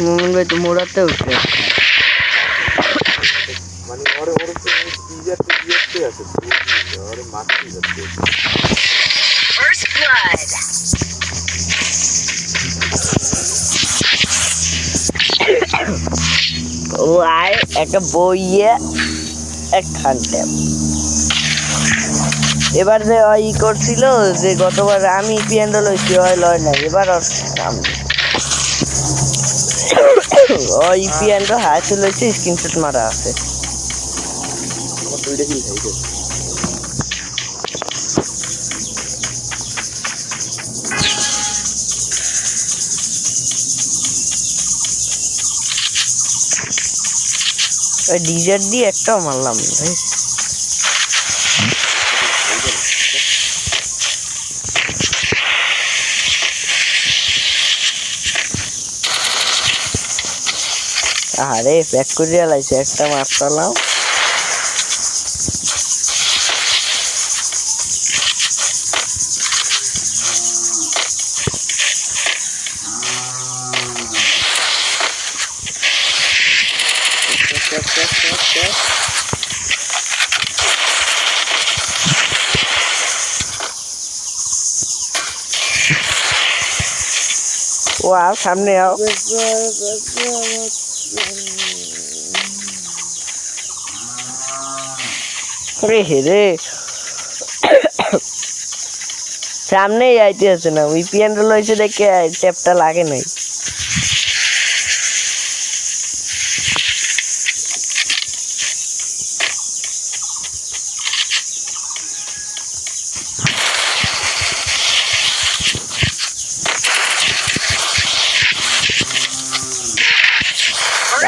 মোমিন ভাই তো মোড়াতে উঠছে মানে ওরে ওরে তো ডিজারতে ডিজারতে আছে ওরে মারতে যাচ্ছে First blood. ও আর একটা বইয়ে এক খানতে এবার যে ই করছিল যে গতবার আমি পিএনডো লইছি ওই লয় না এবার ওই পিএনডো হাতে লইছি স্ক্রিনশট মারা আছে আমার দুইটা কিল খাইছে ওই ডিজার দিয়ে একটাও মারলাম ভাই আরে প্যাক করে লাইছে একটা মারতালাম ও আও সামনে আও রে রে সামনেই আইতে আছে না ভিপিএন লইছে দেখে ট্যাপটা লাগে নাই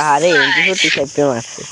আরে এমপি 45 পে মারছে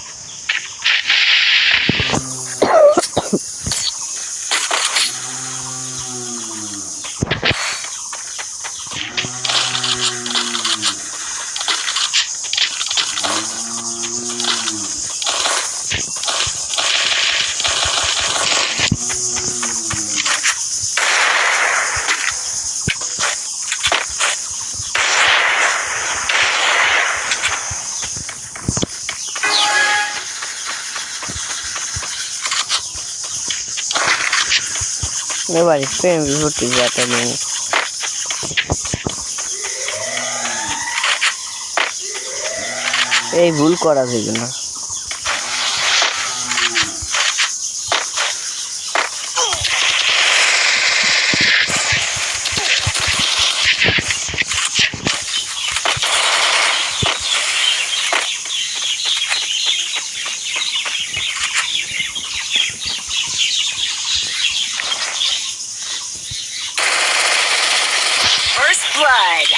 এবার একটু এমপি 40 যাতে নেই এই ভুল করা যাবে না First blood.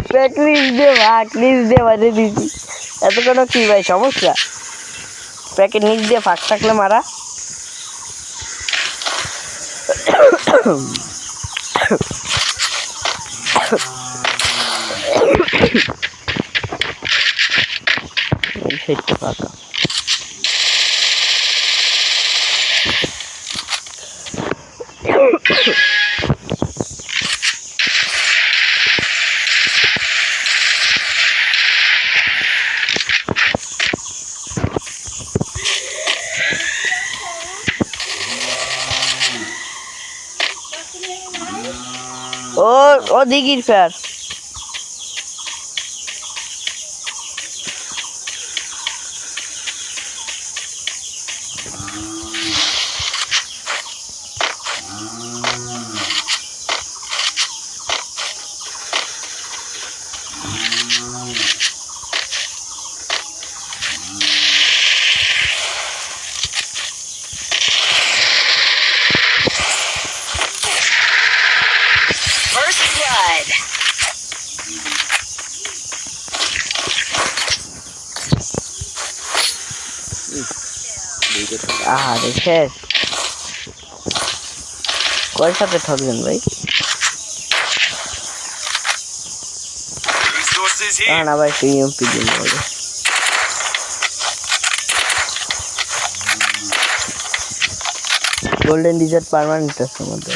প্র্যাকটিস দে বাজে দিছি এত কোনো কি ভাই সমস্যা প্যাকেট নিচ দিয়ে ফাঁক থাকলে মারা সেটা ফাঁকা ও দিঘির ফের First blood. আরে শেষ কয় সাথে ঠকবেন ভাই Resources here. না ভাই তুই এমপি দিন বলে গোল্ডেন ডিজার্ট পার্মানেন্ট আছে মধ্যে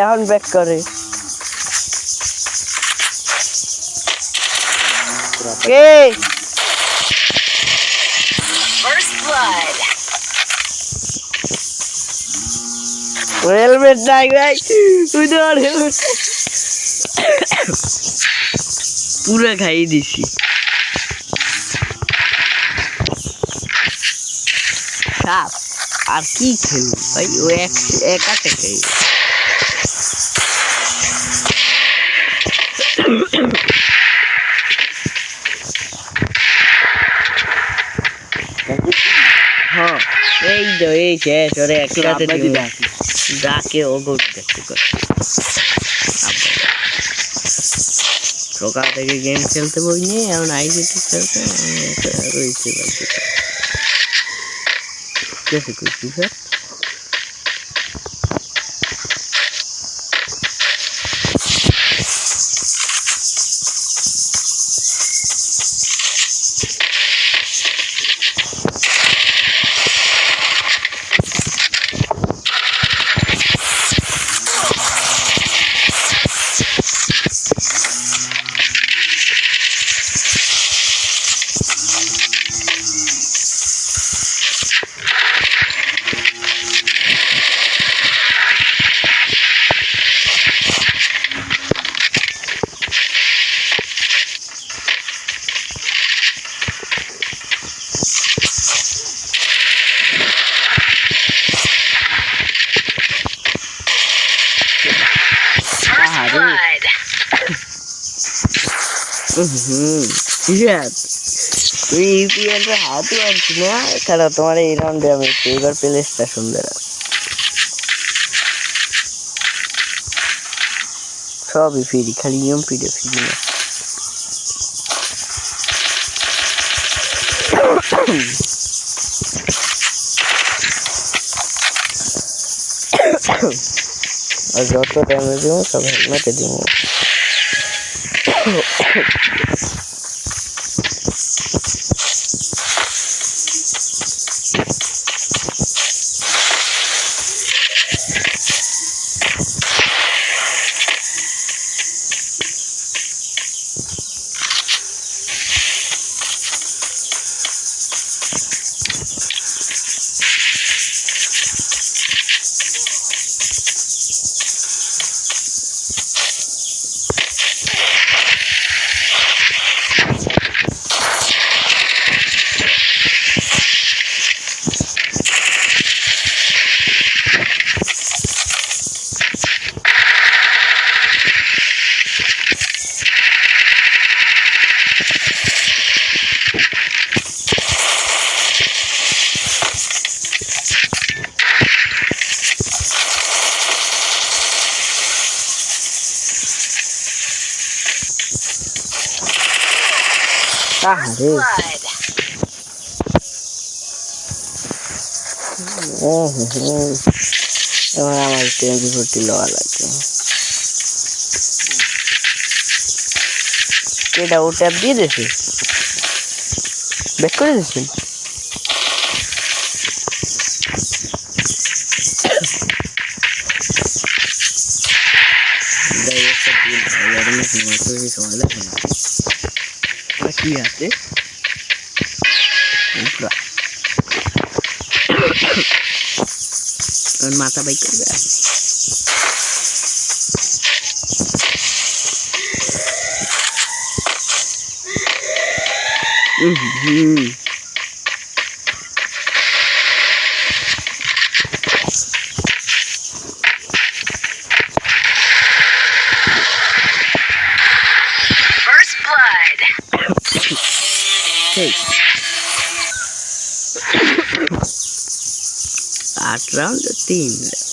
এখন ব্যাক করে কে First blood. হেলমেট নাই ভাই উদর হেলমেট পুরো খাইয়ে দিছি সাপ আর কি খেলবো ভাই ও একাতে খাই হ্যাঁ এই তো এই শেষ ওরে একসাথে ডাকে ও গোট দেখতে করে সকাল থেকে গেম খেলতে বই নিয়ে এখন আইসিটি খেলতে রয়েছে कैसे करती है First blood. তুই ইউপিএল হাতই আনছি না তারা তোমার এই রাউন্ডে আমি এবার প্লেসটা সুন্দর সবই ফ্রি খালি এমপিটা ফ্রি না আর যত ড্যামেজ দিব সব হেলমেটে দিব First blood. এবার আমার 2040 লওয়া লাগবে এটা ও ট্যাপ দিয়ে দিয়েছে ব্যাক করে দিয়েছেন কি আছে মাথা বাই করবে হুম First blood. সেই 8 রাউন্ড 3